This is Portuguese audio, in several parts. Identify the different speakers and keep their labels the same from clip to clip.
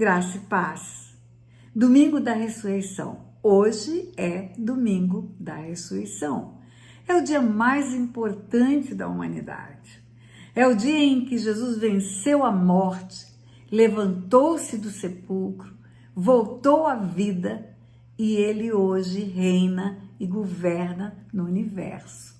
Speaker 1: graça e paz. Domingo da ressurreição. Hoje é domingo da ressurreição. É o dia mais importante da humanidade. É o dia em que Jesus venceu a morte, levantou-se do sepulcro, voltou à vida e ele hoje reina e governa no universo.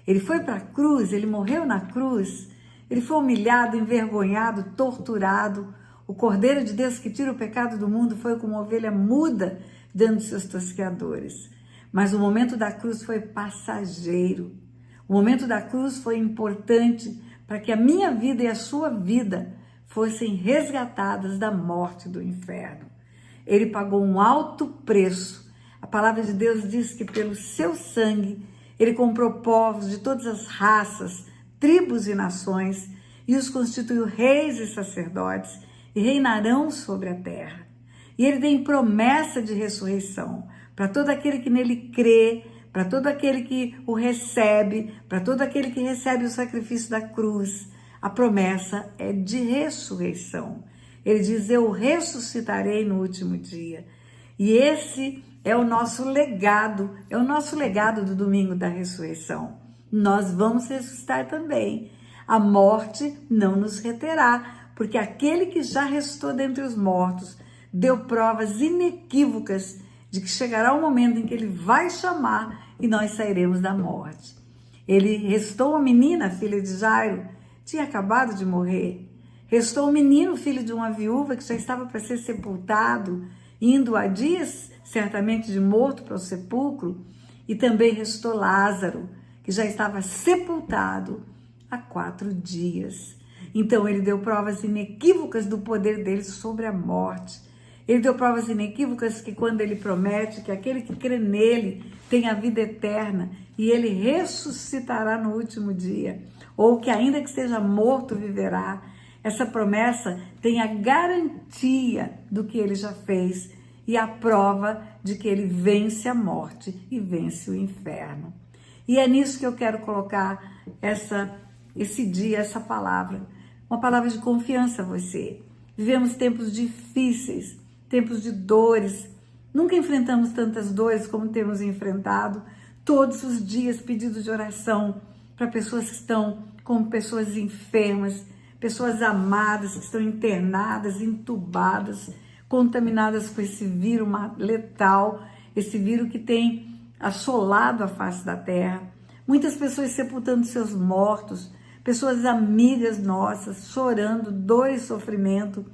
Speaker 1: Ele foi para a cruz, ele morreu na cruz, ele foi humilhado, envergonhado, torturado. O Cordeiro de Deus que tira o pecado do mundo foi como uma ovelha muda diante dos seus tosqueadores. Mas o momento da cruz foi passageiro. O momento da cruz foi importante para que a minha vida e a sua vida fossem resgatadas da morte e do inferno. Ele pagou um alto preço. A palavra de Deus diz que pelo seu sangue ele comprou povos de todas as raças, tribos e nações e os constituiu reis e sacerdotes e reinarão sobre a terra. E ele tem promessa de ressurreição para todo aquele que nele crê, para todo aquele que o recebe, para todo aquele que recebe o sacrifício da cruz. A promessa é de ressurreição. Ele diz, eu ressuscitarei no último dia. E esse é o nosso legado do domingo da ressurreição. Nós vamos ressuscitar também. A morte não nos reterá, porque aquele que já ressuscitou dentre os mortos deu provas inequívocas de que chegará o momento em que ele vai chamar e nós sairemos da morte. Ele ressuscitou uma menina, filha de Jairo, tinha acabado de morrer. Ressuscitou um menino, filho de uma viúva que já estava para ser sepultado, indo há dias, certamente de morto para o sepulcro, e também ressuscitou Lázaro, que já estava sepultado há 4 dias. Então ele deu provas inequívocas do poder dele sobre a morte. Ele deu provas inequívocas que quando ele promete que aquele que crê nele tem a vida eterna e ele ressuscitará no último dia, ou que ainda que esteja morto viverá, essa promessa tem a garantia do que ele já fez e a prova de que ele vence a morte e vence o inferno. E é nisso que eu quero colocar esse dia, essa palavra, uma palavra de confiança a você. Vivemos tempos difíceis, tempos de dores. Nunca enfrentamos tantas dores como temos enfrentado. Todos os dias pedidos de oração para pessoas que estão com pessoas enfermas, pessoas amadas que estão internadas, entubadas, contaminadas com esse vírus letal, esse vírus que tem assolado a face da terra. Muitas pessoas sepultando seus mortos, pessoas amigas nossas, chorando, dor e sofrimento.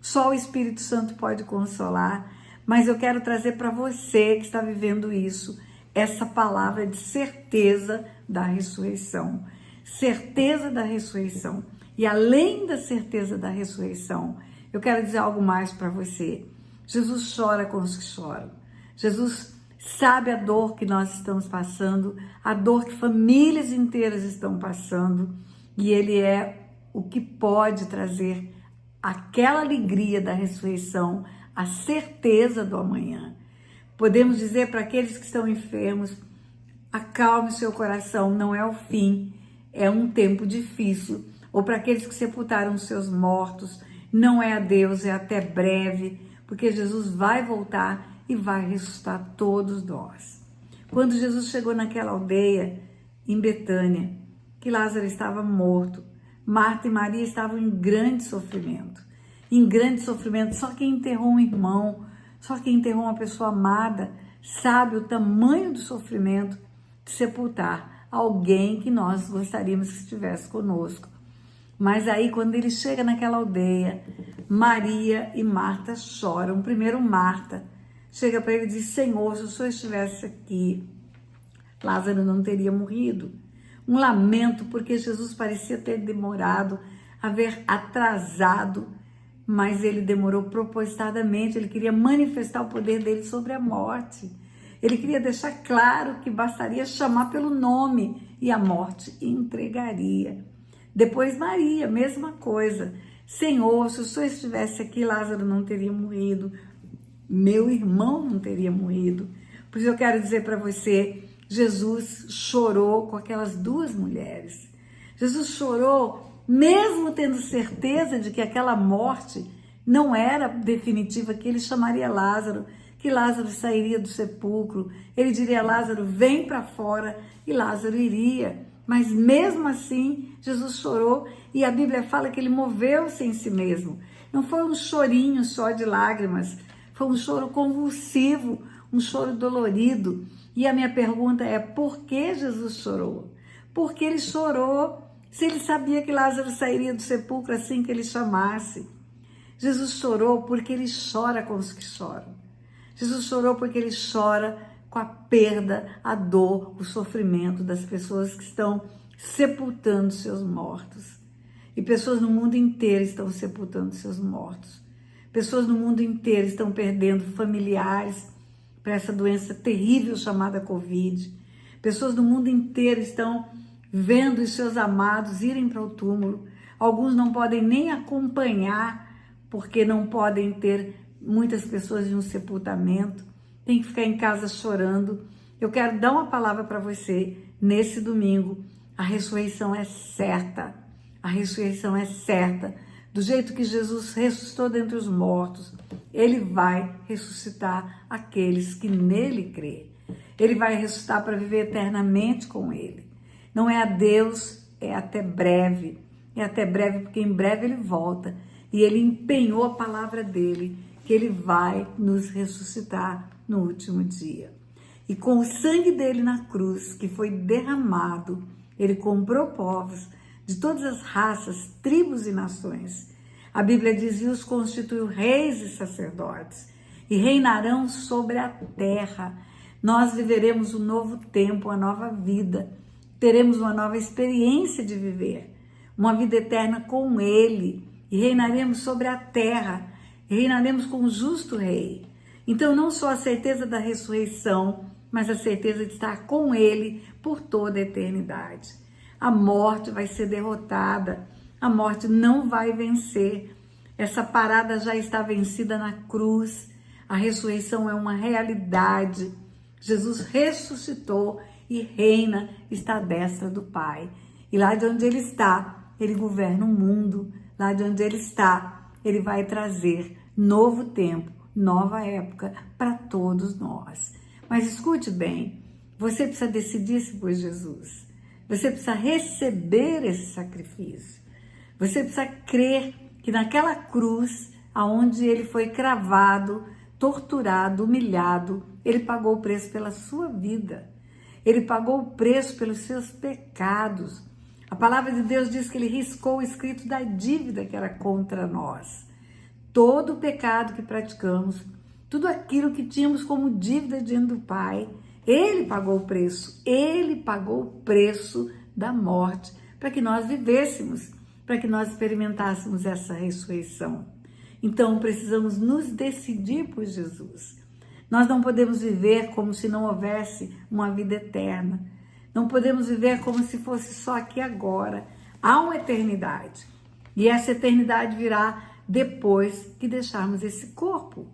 Speaker 1: Só o Espírito Santo pode consolar, mas eu quero trazer para você que está vivendo isso, essa palavra de certeza da ressurreição. Certeza da ressurreição. E além da certeza da ressurreição, eu quero dizer algo mais para você. Jesus chora com os que choram. Jesus sabe a dor que nós estamos passando, a dor que famílias inteiras estão passando, e Ele é o que pode trazer aquela alegria da ressurreição, a certeza do amanhã. Podemos dizer para aqueles que estão enfermos, acalme seu coração, não é o fim, é um tempo difícil. Ou para aqueles que sepultaram seus mortos, não é adeus, é até breve, porque Jesus vai voltar e vai ressuscitar todos nós. Quando Jesus chegou naquela aldeia, em Betânia, que Lázaro estava morto, Marta e Maria estavam em grande sofrimento. Só quem enterrou um irmão, só quem enterrou uma pessoa amada, sabe o tamanho do sofrimento de sepultar alguém que nós gostaríamos que estivesse conosco. Mas aí, quando ele chega naquela aldeia, Maria e Marta choram. Primeiro, Marta chega para ele e diz, Senhor, se o Senhor estivesse aqui, Lázaro não teria morrido. Um lamento, porque Jesus parecia ter demorado, haver atrasado, mas ele demorou propositadamente. Ele queria manifestar o poder dele sobre a morte. Ele queria deixar claro que bastaria chamar pelo nome e a morte entregaria. Depois Maria, mesma coisa. Senhor, se o Senhor estivesse aqui, Lázaro não teria morrido. Meu irmão não teria morrido. Por isso eu quero dizer para você, Jesus chorou com aquelas 2 mulheres. Jesus chorou mesmo tendo certeza de que aquela morte não era definitiva, que ele chamaria Lázaro, que Lázaro sairia do sepulcro, ele diria a Lázaro, vem para fora, e Lázaro iria. Mas mesmo assim, Jesus chorou, e a Bíblia fala que ele moveu-se em si mesmo. Não foi um chorinho só de lágrimas, foi um choro convulsivo, um choro dolorido. E a minha pergunta é, por que Jesus chorou? Por que ele chorou se ele sabia que Lázaro sairia do sepulcro assim que ele chamasse? Jesus chorou porque ele chora com os que choram. Jesus chorou porque ele chora com a perda, a dor, o sofrimento das pessoas que estão sepultando seus mortos. E pessoas no mundo inteiro estão sepultando seus mortos. Pessoas no mundo inteiro estão perdendo familiares para essa doença terrível chamada Covid. Pessoas no mundo inteiro estão vendo os seus amados irem para o túmulo. Alguns não podem nem acompanhar, porque não podem ter muitas pessoas em um sepultamento. Tem que ficar em casa chorando. Eu quero dar uma palavra para você nesse domingo. A ressurreição é certa. A ressurreição é certa. Do jeito que Jesus ressuscitou dentre os mortos, ele vai ressuscitar aqueles que nele crê. Ele vai ressuscitar para viver eternamente com ele. Não é adeus, é até breve. É até breve porque em breve ele volta. E ele empenhou a palavra dele, que ele vai nos ressuscitar no último dia. E com o sangue dele na cruz, que foi derramado, ele comprou povos de todas as raças, tribos e nações. A Bíblia diz, e os constituiu reis e sacerdotes, e reinarão sobre a terra. Nós viveremos um novo tempo, uma nova vida. Teremos uma nova experiência de viver, uma vida eterna com ele, e reinaremos sobre a terra, e reinaremos com o justo rei. Então, não só a certeza da ressurreição, mas a certeza de estar com ele por toda a eternidade. A morte vai ser derrotada, a morte não vai vencer. Essa parada já está vencida na cruz. A ressurreição é uma realidade. Jesus ressuscitou e reina, está à destra do Pai. E lá de onde ele está, ele governa o mundo. Lá de onde ele está, ele vai trazer novo tempo, nova época para todos nós. Mas escute bem, você precisa decidir-se por Jesus. Você precisa receber esse sacrifício. Você precisa crer que naquela cruz, aonde ele foi cravado, torturado, humilhado, ele pagou o preço pela sua vida. Ele pagou o preço pelos seus pecados. A palavra de Deus diz que ele riscou o escrito da dívida que era contra nós. Todo o pecado que praticamos, tudo aquilo que tínhamos como dívida diante do Pai, ele pagou o preço. Ele pagou o preço da morte para que nós vivêssemos, para que nós experimentássemos essa ressurreição. Então, precisamos nos decidir por Jesus. Nós não podemos viver como se não houvesse uma vida eterna. Não podemos viver como se fosse só aqui agora. Há uma eternidade. E essa eternidade virá depois que deixarmos esse corpo.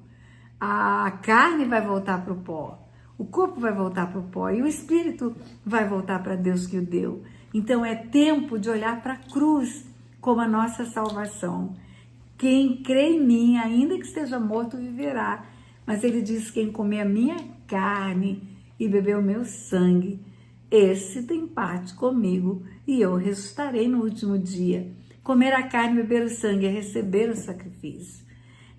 Speaker 1: A carne vai voltar para o pó. O corpo vai voltar para o pó. E o espírito vai voltar para Deus que o deu. Então é tempo de olhar para a cruz como a nossa salvação. Quem crê em mim, ainda que esteja morto, viverá. Mas ele diz, quem comer a minha carne e beber o meu sangue, esse tem parte comigo e eu ressuscitarei no último dia. Comer a carne e beber o sangue é receber o sacrifício.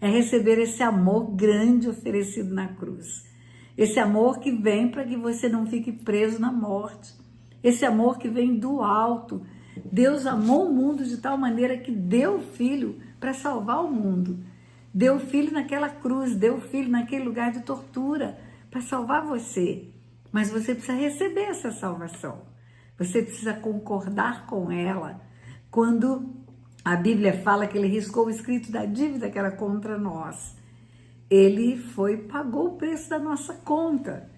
Speaker 1: É receber esse amor grande oferecido na cruz. Esse amor que vem para que você não fique preso na morte. Esse amor que vem do alto. Deus amou o mundo de tal maneira que deu o Filho para salvar o mundo. Deu o Filho naquela cruz, deu o Filho naquele lugar de tortura para salvar você. Mas você precisa receber essa salvação. Você precisa concordar com ela. Quando a Bíblia fala que ele riscou o escrito da dívida que era contra nós, ele pagou o preço da nossa conta.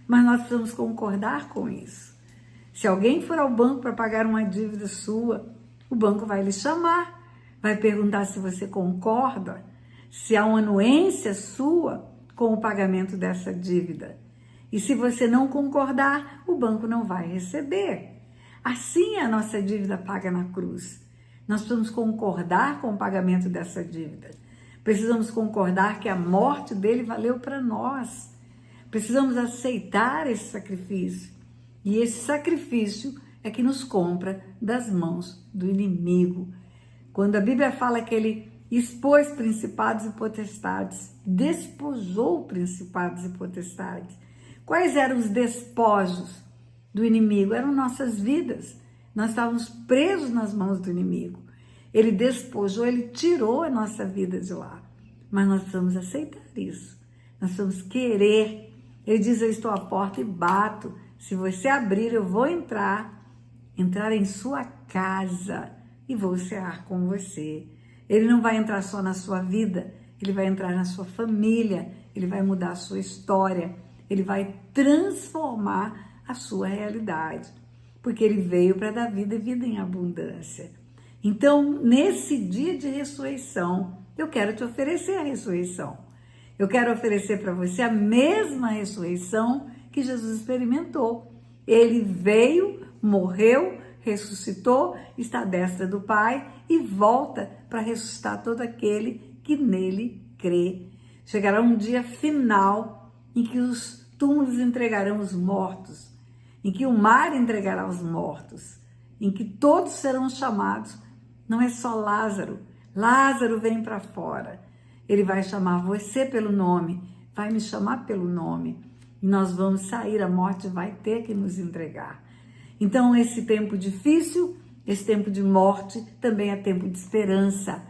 Speaker 1: Mas nós precisamos concordar com isso. Se alguém for ao banco para pagar uma dívida sua, o banco vai lhe chamar, vai perguntar se você concorda, se há uma anuência sua com o pagamento dessa dívida. E se você não concordar, o banco não vai receber. Assim é a nossa dívida paga na cruz. Nós precisamos concordar com o pagamento dessa dívida. Precisamos concordar que a morte dele valeu para nós. Precisamos aceitar esse sacrifício. E esse sacrifício é que nos compra das mãos do inimigo. Quando a Bíblia fala que ele expôs principados e potestades, despojou principados e potestades. Quais eram os despojos do inimigo? Eram nossas vidas. Nós estávamos presos nas mãos do inimigo. Ele despojou, ele tirou a nossa vida de lá. Mas nós precisamos aceitar isso. Nós precisamos querer. Ele diz, eu estou à porta e bato. Se você abrir, eu vou entrar em sua casa e vou cear com você. Ele não vai entrar só na sua vida, ele vai entrar na sua família, ele vai mudar a sua história, ele vai transformar a sua realidade, porque ele veio para dar vida e vida em abundância. Então, nesse dia de ressurreição, eu quero te oferecer a ressurreição. Eu quero oferecer para você a mesma ressurreição que Jesus experimentou. Ele veio, morreu, ressuscitou, está à destra do Pai e volta para ressuscitar todo aquele que nele crê. Chegará um dia final em que os túmulos entregarão os mortos, em que o mar entregará os mortos, em que todos serão chamados. Não é só Lázaro. Lázaro vem para fora. Ele vai chamar você pelo nome, vai me chamar pelo nome. E nós vamos sair, a morte vai ter que nos entregar. Então, esse tempo difícil, esse tempo de morte, também é tempo de esperança,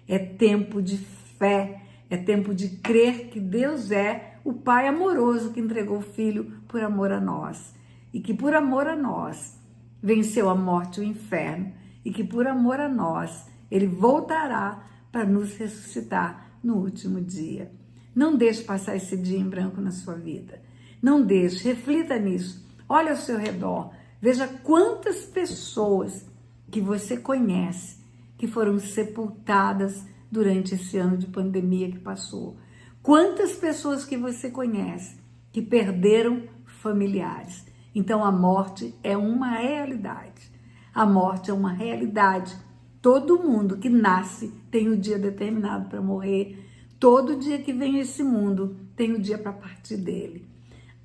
Speaker 1: é tempo de fé, é tempo de crer que Deus é o Pai amoroso que entregou o Filho por amor a nós. E que por amor a nós venceu a morte e o inferno. E que por amor a nós, Ele voltará para nos ressuscitar no último dia. Não deixe passar esse dia em branco na sua vida. Não deixe, reflita nisso. Olha ao seu redor. Veja quantas pessoas que você conhece que foram sepultadas durante esse ano de pandemia que passou. Quantas pessoas que você conhece que perderam familiares. Então a morte é uma realidade. A morte é uma realidade. Todo mundo que nasce tem o dia determinado para morrer. Todo dia que vem a esse mundo tem o dia para partir dele.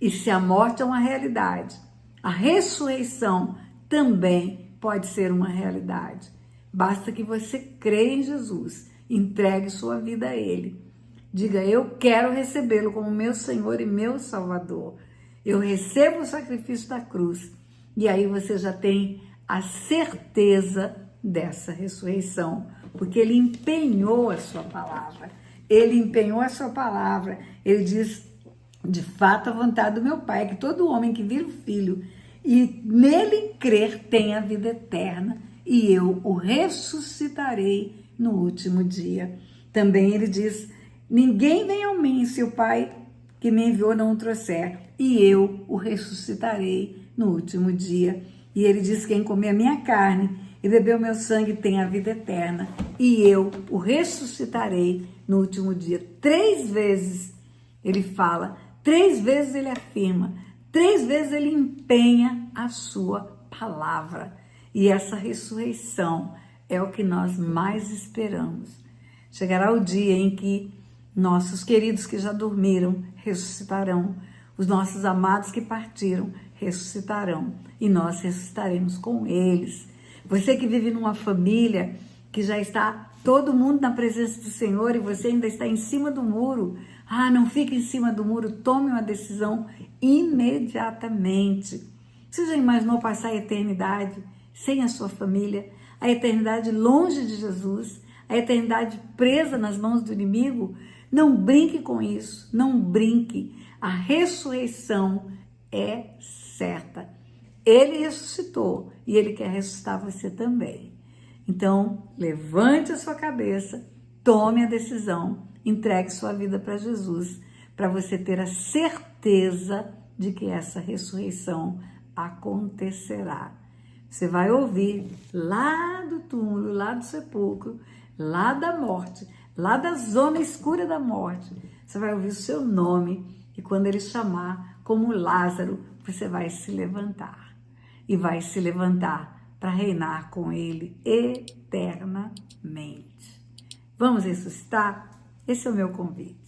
Speaker 1: E se a morte é uma realidade, a ressurreição também pode ser uma realidade. Basta que você creia em Jesus, entregue sua vida a Ele. Diga, eu quero recebê-lo como meu Senhor e meu Salvador. Eu recebo o sacrifício da cruz. E aí você já tem a certeza dessa ressurreição, porque Ele empenhou a sua palavra. Ele empenhou a sua palavra. Ele diz, de fato, a vontade do meu Pai é que todo homem que vira o Filho e nele crer tem a vida eterna, e eu o ressuscitarei no último dia. Também ele diz, ninguém vem a mim se o Pai que me enviou não o trouxer, e eu o ressuscitarei no último dia. E ele diz, quem comer a minha carne e beber o meu sangue tem a vida eterna, e eu o ressuscitarei no último dia. 3 vezes ele fala, 3 vezes ele afirma, 3 vezes ele empenha a sua palavra. E essa ressurreição é o que nós mais esperamos. Chegará o dia em que nossos queridos que já dormiram ressuscitarão, os nossos amados que partiram ressuscitarão, e nós ressuscitaremos com eles. Você que vive numa família que já está todo mundo na presença do Senhor e você ainda está em cima do muro, não fique em cima do muro, tome uma decisão imediatamente. Você já imaginou passar a eternidade sem a sua família, a eternidade longe de Jesus, a eternidade presa nas mãos do inimigo? Não brinque com isso, não brinque. A ressurreição é certa. Ele ressuscitou e Ele quer ressuscitar você também. Então, levante a sua cabeça, tome a decisão, entregue sua vida para Jesus, para você ter a certeza de que essa ressurreição acontecerá. Você vai ouvir lá do túmulo, lá do sepulcro, lá da morte, lá da zona escura da morte. Você vai ouvir o seu nome e quando Ele chamar como Lázaro, você vai se levantar. E vai se levantar para reinar com Ele eternamente. Vamos ressuscitar? Esse é o meu convite.